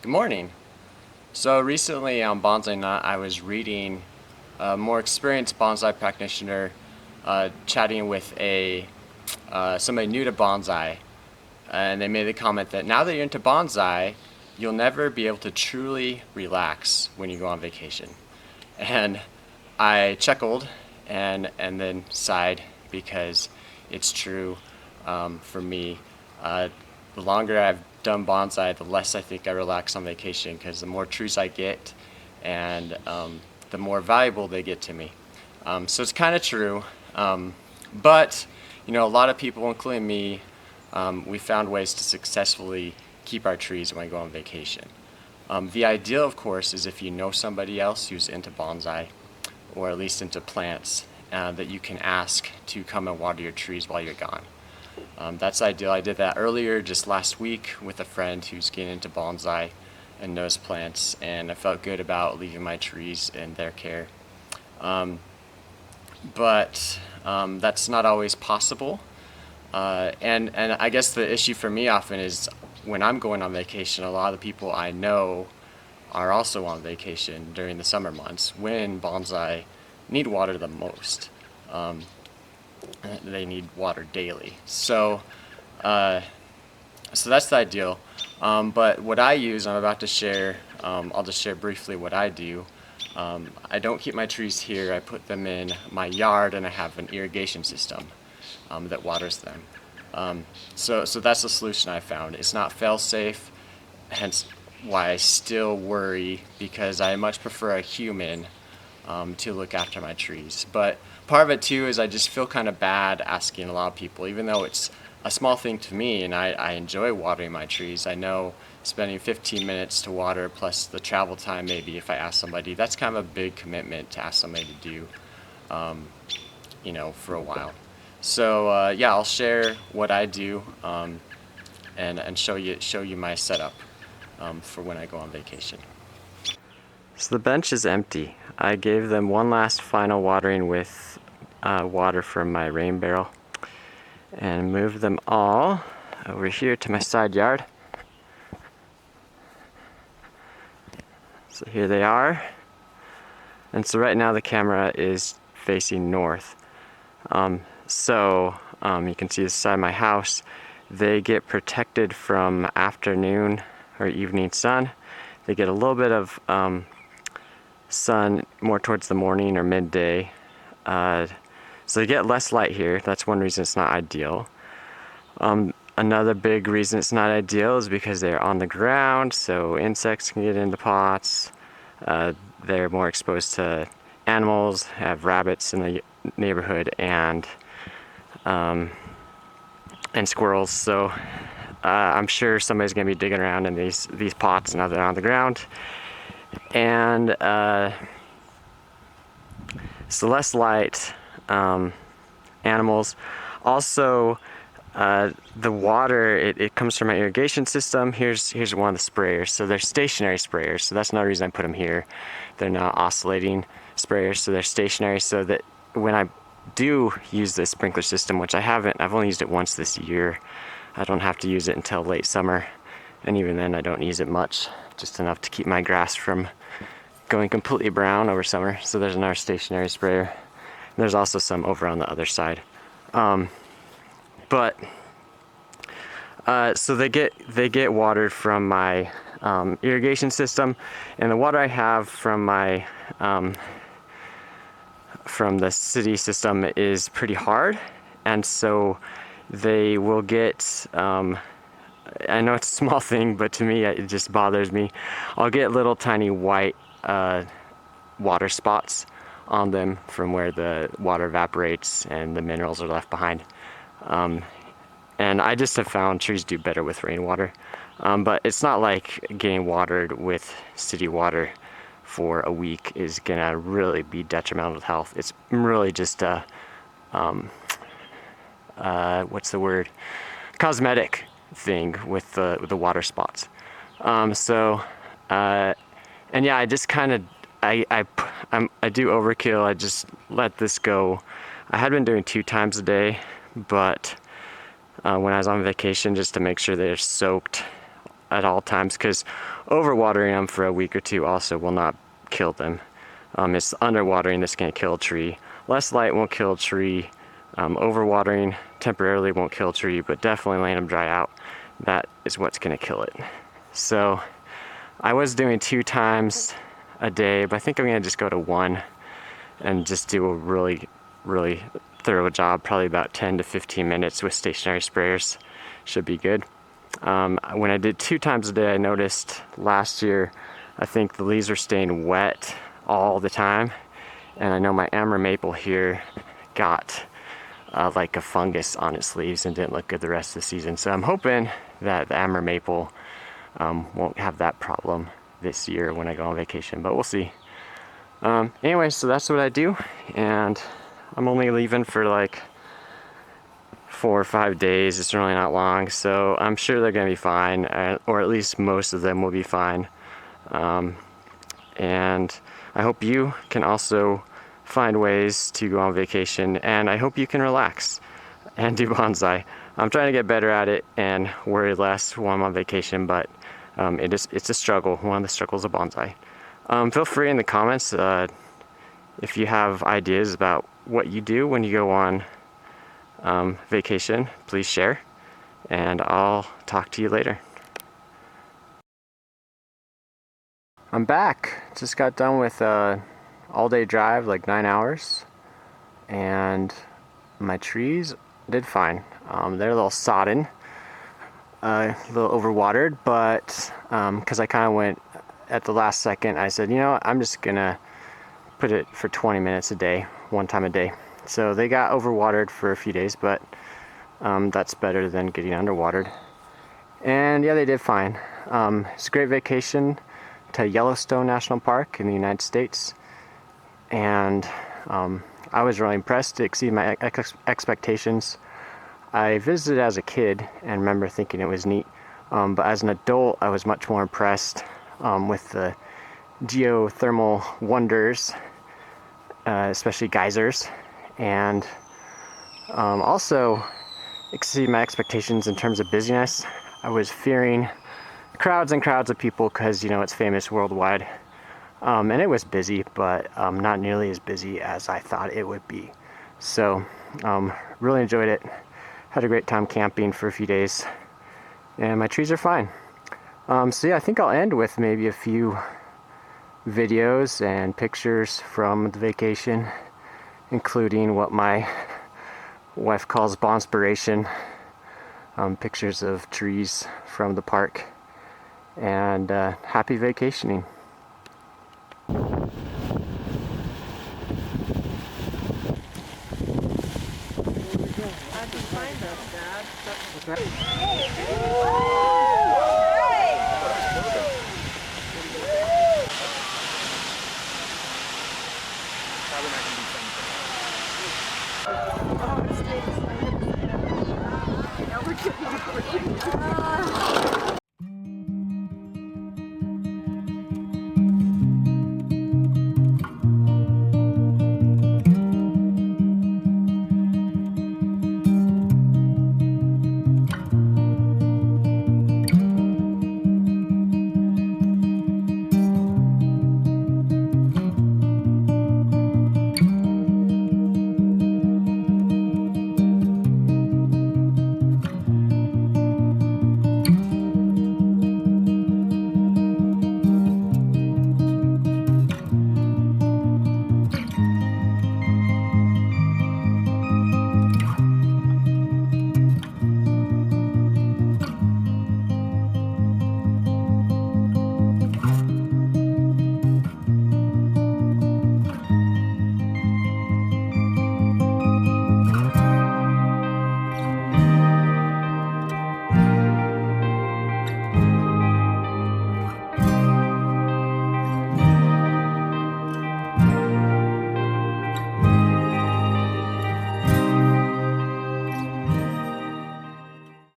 Good morning. So recently on Bonsai Nut, I was reading a more experienced bonsai practitioner chatting with a somebody new to bonsai, and they made the comment that now that you're into bonsai, you'll never be able to truly relax when you go on vacation. And I chuckled and then sighed because it's true for me. The longer I've done bonsai, the less I think I relax on vacation because the more trees I get and the more valuable they get to me. So it's kind of true. But, a lot of people, including me, we found ways to successfully keep our trees when we go on vacation. The ideal, of course, is if you know somebody else who's into bonsai, or at least into plants, that you can ask to come and water your trees while you're gone. That's ideal. I did that earlier just last week with a friend who's getting into bonsai and knows plants, and I felt good about leaving my trees in their care. But that's not always possible. And I guess the issue for me often is when I'm going on vacation, a lot of the people I know are also on vacation during the summer months when bonsai need water the most. They need water daily. So that's the ideal. But what I use, I'm about to share, I'll just share briefly what I do. I don't keep my trees here. I put them in my yard and I have an irrigation system that waters them. So that's the solution I found. It's not fail-safe, hence why I still worry, because I much prefer a human to look after my trees. But part of it too is I just feel kind of bad asking a lot of people, even though it's a small thing to me and I enjoy watering my trees. I know spending 15 minutes to water plus the travel time, maybe if I ask somebody, that's kind of a big commitment to ask somebody to do, for a while. So yeah, I'll share what I do and show you my setup for when I go on vacation. So the bench is empty. I gave them one last final watering with water from my rain barrel and moved them all over here to my side yard. So here they are. And so right now the camera is facing north. You can see the side of my house. They get protected from afternoon or evening sun. They get a little bit of sun more towards the morning or midday. So they get less light here. That's one reason it's not ideal. Another big reason it's not ideal is because they're on the ground, so insects can get into pots. They're more exposed to animals, have rabbits in the neighborhood, and squirrels. So I'm sure somebody's gonna be digging around in these pots now they're on the ground. And so less light, animals. Also, the water, it comes from my irrigation system. Here's one of the sprayers. So they're stationary sprayers. So that's another reason I put them here. They're not oscillating sprayers, so they're stationary, so that when I do use this sprinkler system, which I've only used it once this year. I don't have to use it until late summer, and even then I don't use it much, just enough to keep my grass from going completely brown over summer. So there's another stationary sprayer. There's also some over on the other side. So they get watered from my irrigation system, and the water I have from my from the city system is pretty hard, and so they will get, I know it's a small thing, but to me it just bothers me. I'll get little tiny white water spots on them from where the water evaporates and the minerals are left behind. And I just have found trees do better with rainwater. But it's not like getting watered with city water for a week is gonna really be detrimental to health. It's really just a, what's the word? Cosmetic thing with the water spots. And yeah, I just kind of, I do overkill. I just let this go. I had been doing 2 times a day, but when I was on vacation, just to make sure they're soaked at all times, because overwatering them for a week or two also will not kill them. It's underwatering that's going to kill a tree. Less light won't kill a tree. Overwatering temporarily won't kill a tree, but definitely letting them dry out, that is what's going to kill it. So I was doing 2 times a day, but I think I'm going to just go to 1 and just do a really thorough job, probably about 10 to 15 minutes with stationary sprayers. Should be good. When I did 2 times a day, I noticed last year, I think the leaves were staying wet all the time. And I know my amber maple here got like a fungus on its leaves and didn't look good the rest of the season. So I'm hoping that the amber maple won't have that problem this year when I go on vacation, but we'll see. Anyway, so that's what I do, and I'm only leaving for like 4 or 5 days. It's really not long, so I'm sure they're gonna be fine, or at least most of them will be fine. And I hope you can also find ways to go on vacation, and I hope you can relax and do bonsai. I'm trying to get better at it and worry less while I'm on vacation, but it's a struggle, one of the struggles of bonsai. Feel free in the comments if you have ideas about what you do when you go on vacation, please share, and I'll talk to you later. I'm back. Just got done with all-day drive, like 9 hours, and my trees did fine. They're a little sodden, a little overwatered, but because I kind of went at the last second, I said, you know what, I'm just gonna put it for 20 minutes a day, 1 time a day. So they got overwatered for a few days, but that's better than getting underwatered. And yeah, they did fine. It's a great vacation to Yellowstone National Park in the United States, and I was really impressed. To exceed my expectations. I visited as a kid and remember thinking it was neat, but as an adult I was much more impressed with the geothermal wonders, especially geysers, and also exceeded my expectations in terms of busyness. I was fearing crowds and crowds of people because, you know, it's famous worldwide. And it was busy, but not nearly as busy as I thought it would be. So really enjoyed it. Had a great time camping for a few days, and my trees are fine. So yeah, I think I'll end with maybe a few videos and pictures from the vacation, including what my wife calls bonspiration, pictures of trees from the park, and happy vacationing. How'd you find us, Dad?